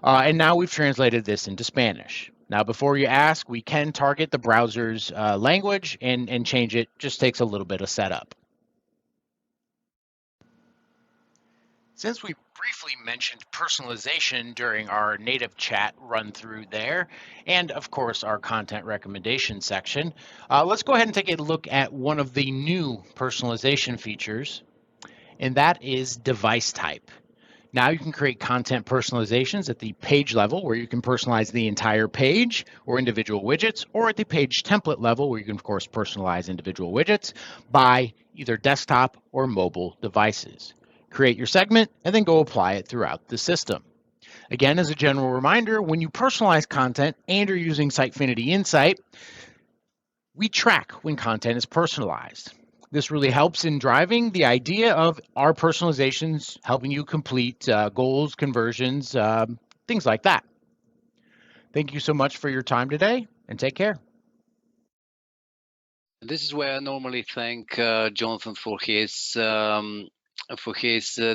And now we've translated this into Spanish. Now, before you ask, we can target the browser's language and change it. Just takes a little bit of setup. Since we briefly mentioned personalization during our NativeChat run through there, and of course our content recommendation section, let's go ahead and take a look at one of the new personalization features, and that is device type. Now you can create content personalizations at the page level where you can personalize the entire page or individual widgets, or at the page template level where you can of course personalize individual widgets by either desktop or mobile devices. Create your segment and then go apply it throughout the system. Again, as a general reminder, when you personalize content and you're using Sitefinity Insight, we track when content is personalized. This really helps in driving the idea of our personalizations, helping you complete goals, conversions, things like that. Thank you so much for your time today, and take care. This is where I normally thank Jonathan for his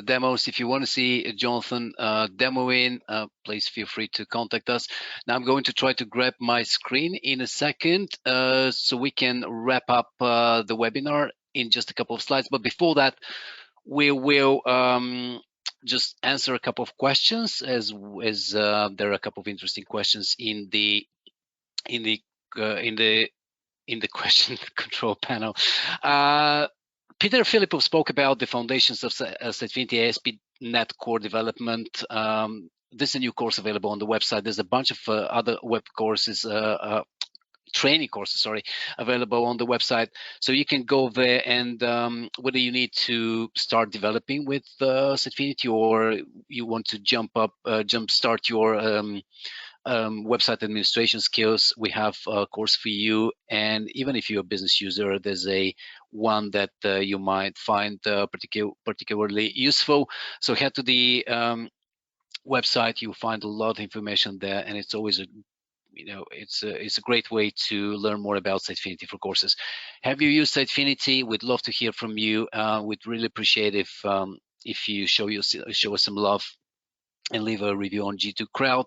demos. If you want to see Jonathan demoing, please feel free to contact us. Now I'm going to try to grab my screen in a second so we can wrap up the webinar in just a couple of slides. But before that, we will just answer a couple of questions as there are a couple of interesting questions in the question control panel. Peter Filipov spoke about the foundations of Sitefinity ASP.NET Core development. This is a new course available on the website. There's a bunch of other web courses training courses, sorry, available on the website. So you can go there, and whether you need to start developing with Sitefinity, or you want to jumpstart your website administration skills, we have a course for you. And even if you're a business user, there's a one that you might find particularly useful. So head to the website, you'll find a lot of information there, and it's always a it's a great way to learn more about Sitefinity for courses. Have you used Sitefinity? We'd love to hear from you. We'd really appreciate if you show us some love and leave a review on G2 Crowd.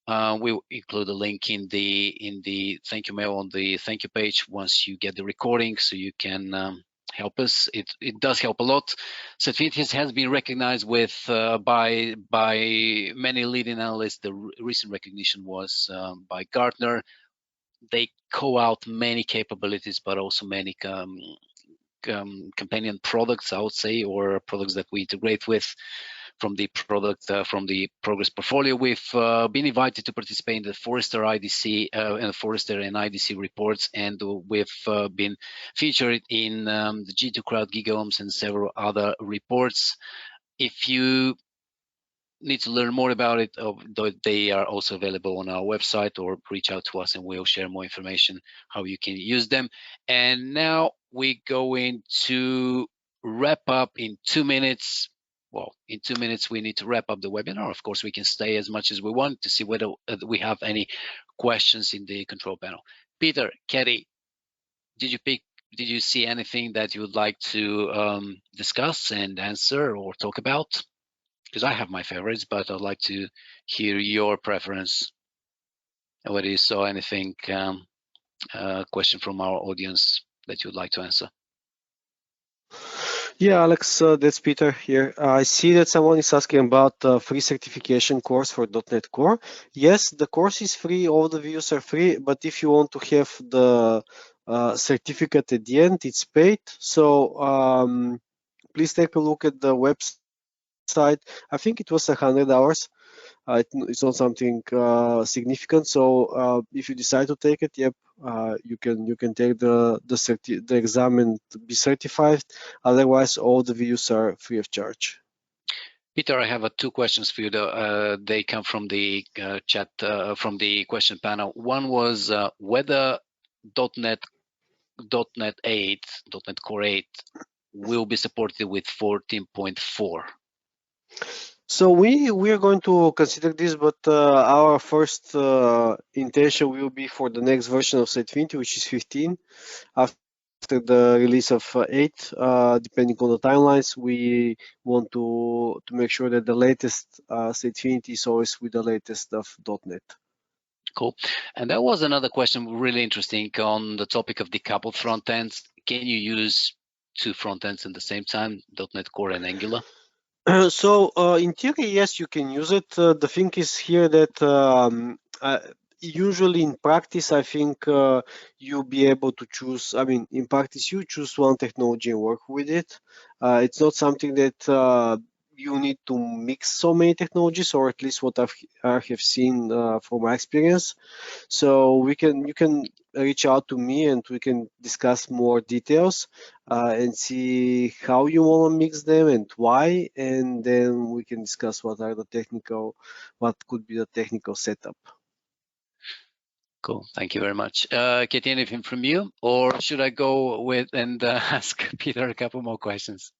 We'll include a link in the thank you mail on the thank you page once you get the recording, so you can help us. It does help a lot. Sitefinity has been recognized with by many leading analysts. The recent recognition was by Gartner. They call out many capabilities, but also many companion products, I would say, or products that we integrate with from the progress portfolio. We've been invited to participate in the Forrester IDC and Forrester and IDC reports, and we've been featured in the G2 Crowd GigaOms and several other reports. If you need to learn more about it, they are also available on our website, or reach out to us and we'll share more information how you can use them. And now we're going to wrap up in 2 minutes. Well, in 2 minutes, we need to wrap up the webinar. Of course, we can stay as much as we want to see whether we have any questions in the control panel. Peter, Katie, did you see anything that you would like to discuss and answer or talk about? Because I have my favorites, but I'd like to hear your preference. Whether you saw anything, question from our audience that you'd like to answer. Yeah, Alex, that's Peter here. I see that someone is asking about the free certification course for .NET Core. Yes, the course is free, all the views are free, but if you want to have the certificate at the end, it's paid. So please take a look at the website. I think it was $100. It's not something significant. So if you decide to take it, yep, you can take the exam and be certified. Otherwise, all the views are free of charge. Peter, I have 2 questions for you. They come from the chat, from the question panel. One was whether .NET 8, .NET Core 8 will be supported with 14.4. So we are going to consider this, but our first intention will be for the next version of Sitefinity, which is 15. After the release of 8, depending on the timelines, we want to make sure that the latest Sitefinity is always with the latest of .NET. Cool. And that was another question, really interesting, on the topic of decoupled front ends. Can you use 2 front ends at the same time, .NET Core and Angular? So in theory, yes, you can use it. The thing is here that usually in practice, I think you'll be able to choose. I mean, in practice, you choose one technology and work with it. It's not something that you need to mix so many technologies, or at least what I have seen from my experience. So you can reach out to me and we can discuss more details and see how you want to mix them and why, and then we can discuss what could be the technical setup. Cool, thank you very much. Katie, anything from you, or should I go with and ask Peter a couple more questions?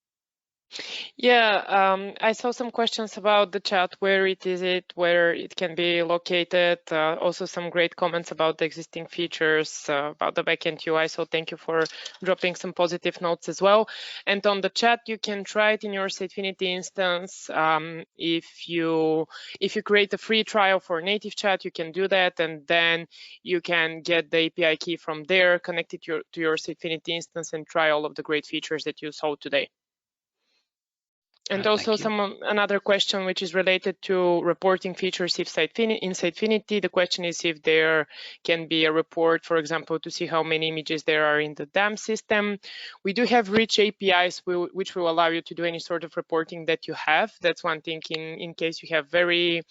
Yeah, I saw some questions about the chat, where it can be located. Also some great comments about the existing features, about the backend UI. So thank you for dropping some positive notes as well. And on the chat, you can try it in your Sitefinity instance. If you create a free trial for NativeChat, you can do that, and then you can get the API key from there, connect it to your Sitefinity instance, and try all of the great features that you saw today. And also another question which is related to reporting features in Sitefinity. The question is if there can be a report, for example, to see how many images there are in the DAM system. We do have rich APIs which will allow you to do any sort of reporting that you have. That's one thing in case you have very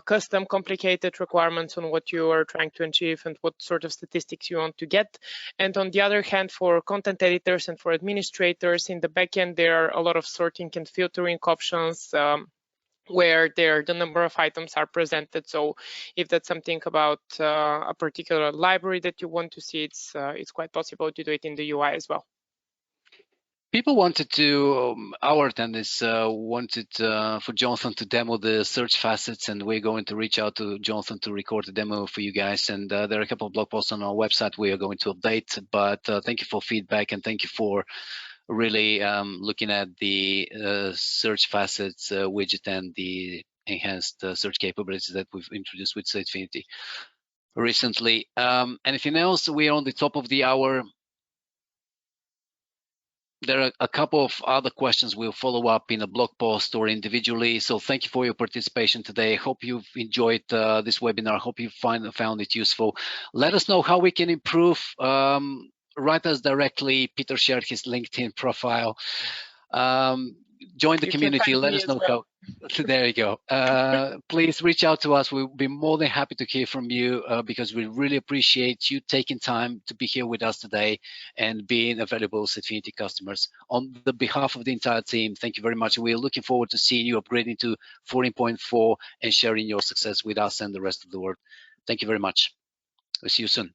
custom complicated requirements on what you are trying to achieve and what sort of statistics you want to get. And on the other hand, for content editors and for administrators in the backend, there are a lot of sorting and filtering options where the number of items are presented. So if that's something about a particular library that you want to see, it's quite possible to do it in the UI as well. People wanted to, our attendees wanted for Jonathan to demo the search facets, and we're going to reach out to Jonathan to record a demo for you guys. And there are a couple of blog posts on our website we are going to update, but thank you for feedback and thank you for really looking at the search facets widget and the enhanced search capabilities that we've introduced with Sitefinity recently. Anything else? We're on the top of the hour. There are a couple of other questions we'll follow up in a blog post or individually. So thank you for your participation today. Hope you've enjoyed this webinar. Hope you found it useful. Let us know how we can improve. Write us directly. Peter shared his LinkedIn profile. Join the community. Let us know how. There you go. Please reach out to us. We'll be more than happy to hear from you because we really appreciate you taking time to be here with us today and being available Sitefinity customers. On the behalf of the entire team, thank you very much. We're looking forward to seeing you upgrading to 14.4 and sharing your success with us and the rest of the world. Thank you very much. We'll see you soon.